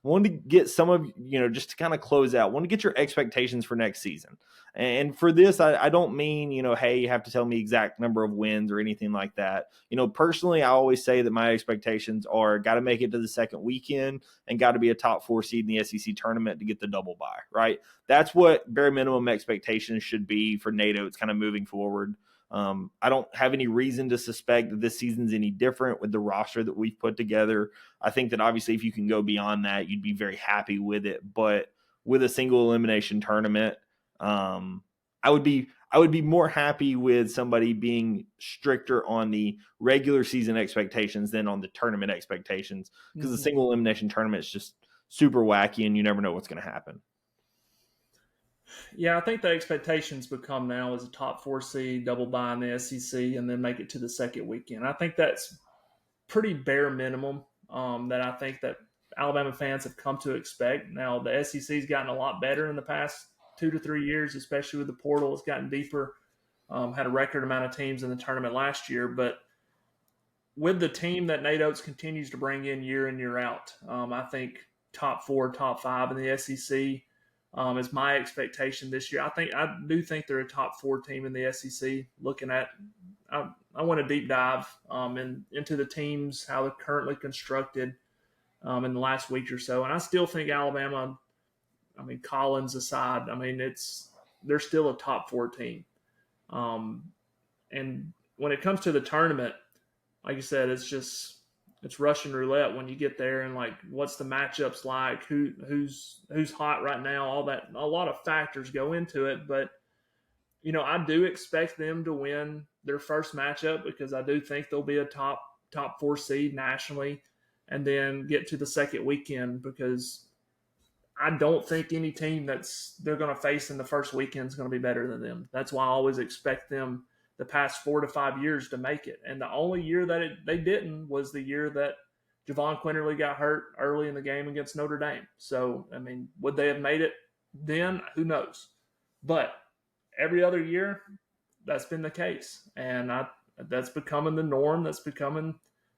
wanted to get some of, just to kind of close out, want to get your expectations for next season. And for this, I don't mean, hey, you have to tell me exact number of wins or anything like that. Personally, I always say that my expectations are got to make it to the second weekend and got to be a top 4 seed in the SEC tournament to get the double bye, right? That's what bare minimum expectations should be for Nate Oates kind of moving forward. I don't have any reason to suspect that this season's any different with the roster that we've put together. I think that obviously if you can go beyond that, you'd be very happy with it. But with a single elimination tournament, I would be more happy with somebody being stricter on the regular season expectations than on the tournament expectations, because the single elimination tournament is just super wacky and you never know what's going to happen. Yeah, I think the expectations become now as a top 4 seed, double bye in the SEC, and then make it to the second weekend. I think that's pretty bare minimum that I think that Alabama fans have come to expect. Now, the SEC's gotten a lot better in the past 2 to 3 years, especially with the portal. It's gotten deeper, had a record amount of teams in the tournament last year. But with the team that Nate Oates continues to bring in year out, I think top 4, top 5 in the SEC is my expectation this year. I do think they're a top 4 team in the SEC. Looking at, I want to deep dive into the teams, how they're currently constructed in the last week or so, and I still think Alabama. I mean, Collins aside, they're still a top 4 team. And when it comes to the tournament, like you said, it's Russian roulette when you get there, and like, what's the matchups like? Who's hot right now? All that, a lot of factors go into it. But I do expect them to win their first matchup because I do think they'll be a top 4 seed nationally, and then get to the second weekend because I don't think any team they're going to face in the first weekend is going to be better than them. That's why I always expect them the past 4 to 5 years to make it. And the only year that they didn't was the year that Javon Quinterly got hurt early in the game against Notre Dame. So, would they have made it then? Who knows? But every other year, that's been the case. And that's becoming the norm. That's becoming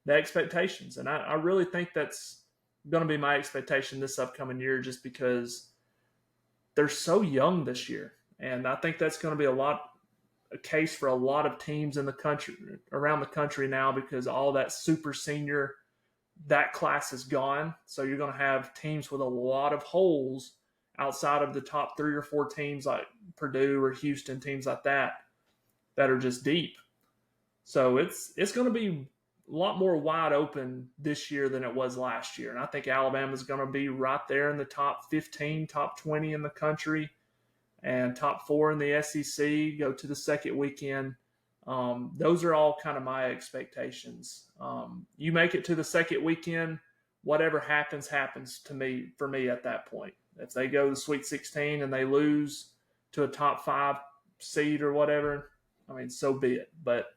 the expectations. And I really think that's going to be my expectation this upcoming year, just because they're so young this year. And I think that's going to be a case for a lot of teams in the country, around the country now, because all that super senior, that class is gone. So you're going to have teams with a lot of holes outside of the top 3 or 4 teams like Purdue or Houston, teams like that are just deep. So it's going to be a lot more wide open this year than it was last year. And I think Alabama's going to be right there in the top 15, top 20 in the country, and top 4 in the SEC, go to the second weekend. Those are all kind of my expectations. You make it to the second weekend, whatever happens for me at that point. If they go to the Sweet 16 and they lose to a top 5 seed or whatever, so be it. But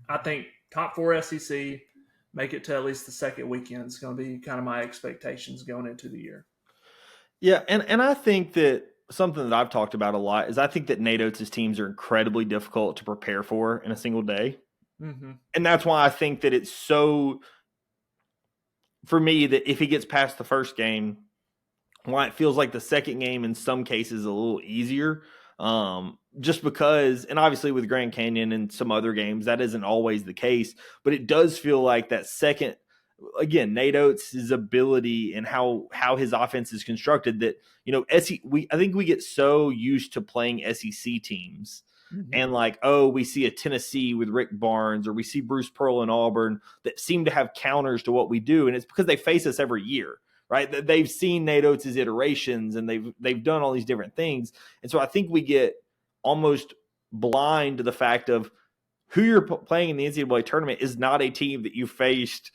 I think top 4 SEC, make it to at least the second weekend is going to be kind of my expectations going into the year. Yeah, and I think that something that I've talked about a lot is I think that Nate Oates' teams are incredibly difficult to prepare for in a single day. Mm-hmm. And that's why I think that it's so, for me, that if he gets past the first game, why it feels like the second game in some cases is a little easier. Just because, and obviously with Grand Canyon and some other games, that isn't always the case, but it does feel like that second, again, Nate Oates' ability and how his offense is constructed that, I think we get so used to playing SEC teams. Mm-hmm. And like, we see a Tennessee with Rick Barnes, or we see Bruce Pearl in Auburn that seem to have counters to what we do. And it's because they face us every year, right? They've seen Nate Oates' iterations and they've done all these different things. And so I think we get almost blind to the fact of who you're playing in the NCAA tournament is not a team that you faced,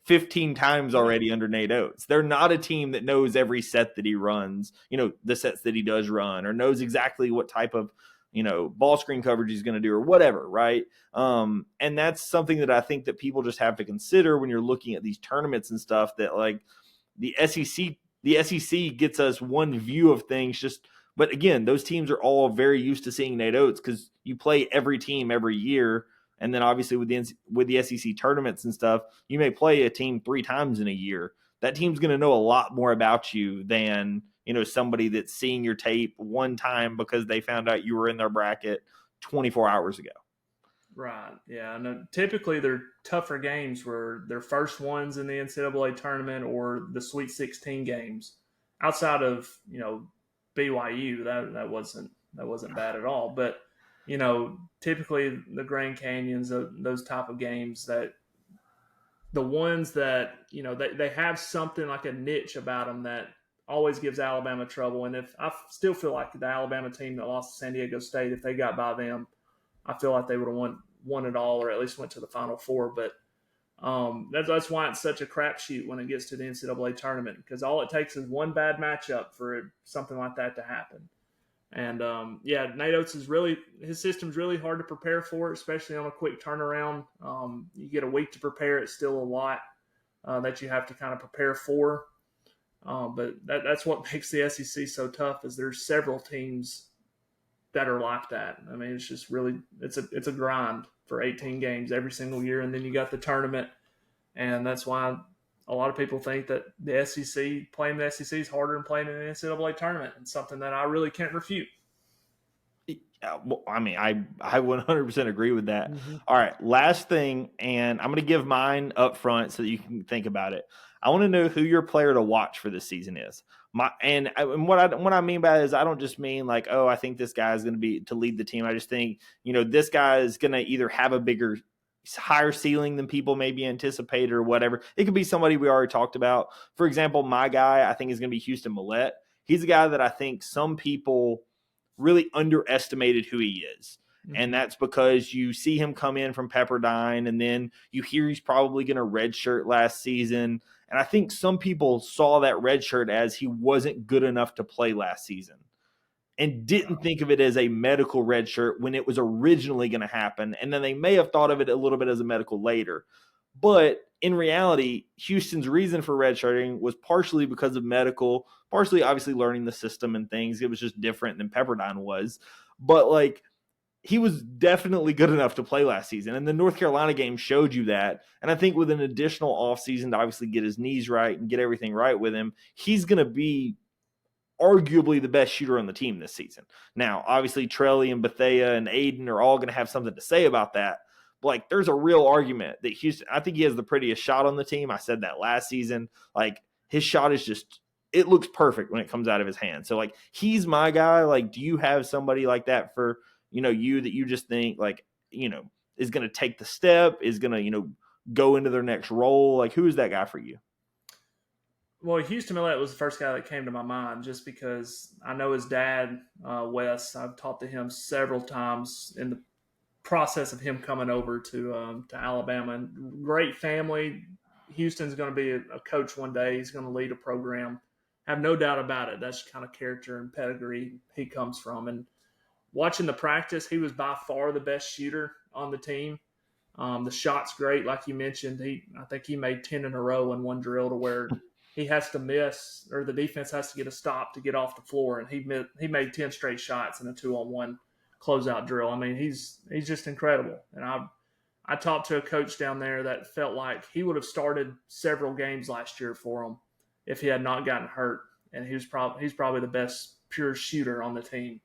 15 times already under Nate Oates. They're not a team that knows every set that he runs, the sets that he does run, or knows exactly what type of, ball screen coverage he's going to do or whatever, right? And that's something that I think that people just have to consider when you're looking at these tournaments and stuff, that like the SEC gets us one view of things but again, those teams are all very used to seeing Nate Oates because you play every team every year. And then obviously with the SEC tournaments and stuff, you may play a team 3 times in a year that team's going to know a lot more about you than, somebody that's seeing your tape one time because they found out you were in their bracket 24 hours ago. Right. Yeah. And typically they're tougher games where they're first ones in the NCAA tournament or the Sweet 16 games. Outside of, BYU, that wasn't bad at all. But, typically the Grand Canyons, those type of games, that the ones that, they have something like a niche about them that always gives Alabama trouble. And if I still feel like the Alabama team that lost to San Diego State, if they got by them, I feel like they would have won it all, or at least went to the Final Four. But that's why it's such a crapshoot when it gets to the NCAA tournament, because all it takes is one bad matchup for something like that to happen. And Nate Oates his system's really hard to prepare for, especially on a quick turnaround. You get a week to prepare; it's still a lot that you have to kind of prepare for. But that's what makes the SEC so tough, is there's several teams that are like that. I mean, it's just really it's a grind for 18 games every single year, and then you got the tournament, and that's why a lot of people think that the SEC, playing the SEC, is harder than playing in the NCAA tournament, and something that I really can't refute. Yeah, well, I mean, I 100% agree with that. Mm-hmm. All right, last thing, and I'm going to give mine up front so that you can think about it. I want to know who your player to watch for this season is. And what I mean by that is, I don't just mean like, oh, I think this guy is going to be to lead the team. I just think, this guy is going to either have a higher ceiling than people maybe anticipate or whatever. It could be somebody we already talked about. For example, my guy, I think, is going to be Houston Millette. He's a guy that I think some people really underestimated who he is. Mm-hmm. And that's because you see him come in from Pepperdine, and then you hear he's probably going to redshirt last season. And I think some people saw that redshirt as he wasn't good enough to play last season and didn't think of it as a medical redshirt when it was originally going to happen. And then they may have thought of it a little bit as a medical later. But in reality, Houston's reason for redshirting was partially because of medical, partially obviously learning the system and things. It was just different than Pepperdine was. But he was definitely good enough to play last season. And the North Carolina game showed you that. And I think with an additional offseason to obviously get his knees right and get everything right with him, he's going to be arguably the best shooter on the team this season. Now, obviously, Trelly and Bethea and Aiden are all going to have something to say about that. But there's a real argument that Houston, I think he has the prettiest shot on the team. I said that last season. His shot is just, it looks perfect when it comes out of his hand. So he's my guy. Do you have somebody like that for, you that you just think is going to take the step, is going to, go into their next role? Who is that guy for you? Well, Houston Millette was the first guy that came to my mind, just because I know his dad, Wes. I've talked to him several times in the process of him coming over to Alabama. And great family. Houston's going to be a coach one day. He's going to lead a program. Have no doubt about it. That's the kind of character and pedigree he comes from. And watching the practice, he was by far the best shooter on the team. The shot's great, like you mentioned. I think he made 10 in a row in one drill, to where he has to miss, or the defense has to get a stop to get off the floor, and he made 10 straight shots in a 2-on-1 closeout drill. I mean, he's just incredible. And I talked to a coach down there that felt like he would have started several games last year for him if he had not gotten hurt. And he's probably the best pure shooter on the team.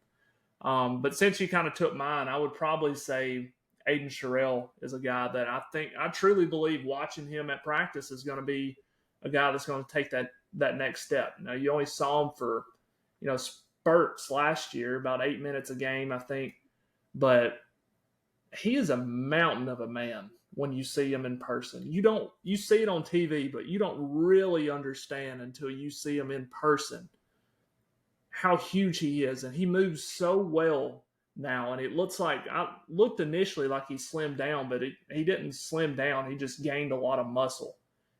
But since you kind of took mine, I would probably say Aiden Sherrill is a guy that I truly believe, watching him at practice, is going to be a guy that's going to take that next step. Now, you only saw him for, spurts last year, about 8 minutes a game, I think. But he is a mountain of a man when you see him in person. You see it on TV, but you don't really understand until you see him in person how huge he is. And he moves so well now. And it looks like, I looked initially like he slimmed down, but he didn't slim down. He just gained a lot of muscle.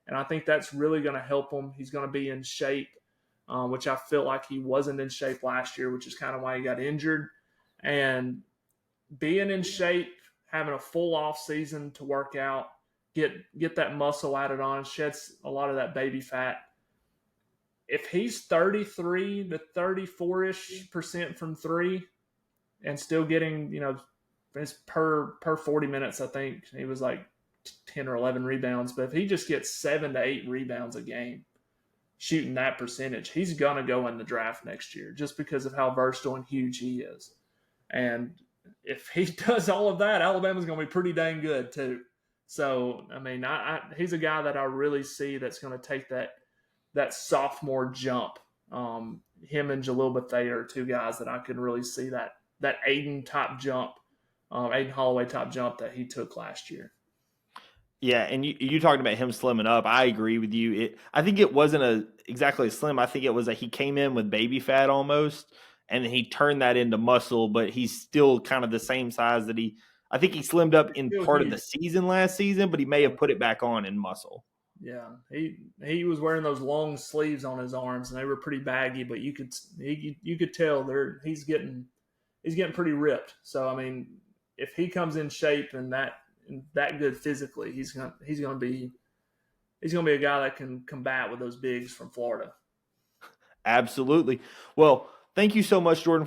And I think that's really going to help him. He's going to be in shape, which I feel like he wasn't in shape last year, which is kind of why he got injured. And being in shape, having a full off season to work out, get that muscle added on, sheds a lot of that baby fat. If he's 33 to 34-ish% from three and still getting, his per 40 minutes, I think he was 10 or 11 rebounds. But if he just gets 7 to 8 rebounds a game, shooting that percentage, he's gonna go in the draft next year just because of how versatile and huge he is. And if he does all of that, Alabama's gonna be pretty dang good too. So I mean, he's a guy that I really see that's going to take that sophomore jump. Him and Jalil Bethea are two guys that I can really see that Aiden top jump, Aiden Holloway top jump that he took last year. Yeah, and you talking about him slimming up. I agree with you. I think it wasn't exactly a slim. I think it was that he came in with baby fat almost, and then he turned that into muscle. But he's still kind of the same size that he. I think he slimmed up in part of the season last season, but he may have put it back on in muscle. Yeah, he was wearing those long sleeves on his arms, and they were pretty baggy. But you could tell he's getting pretty ripped. So I mean, if he comes in shape and that good physically, he's gonna be a guy that can combat with those bigs from Florida. Absolutely. Well, thank you so much, Jordan, for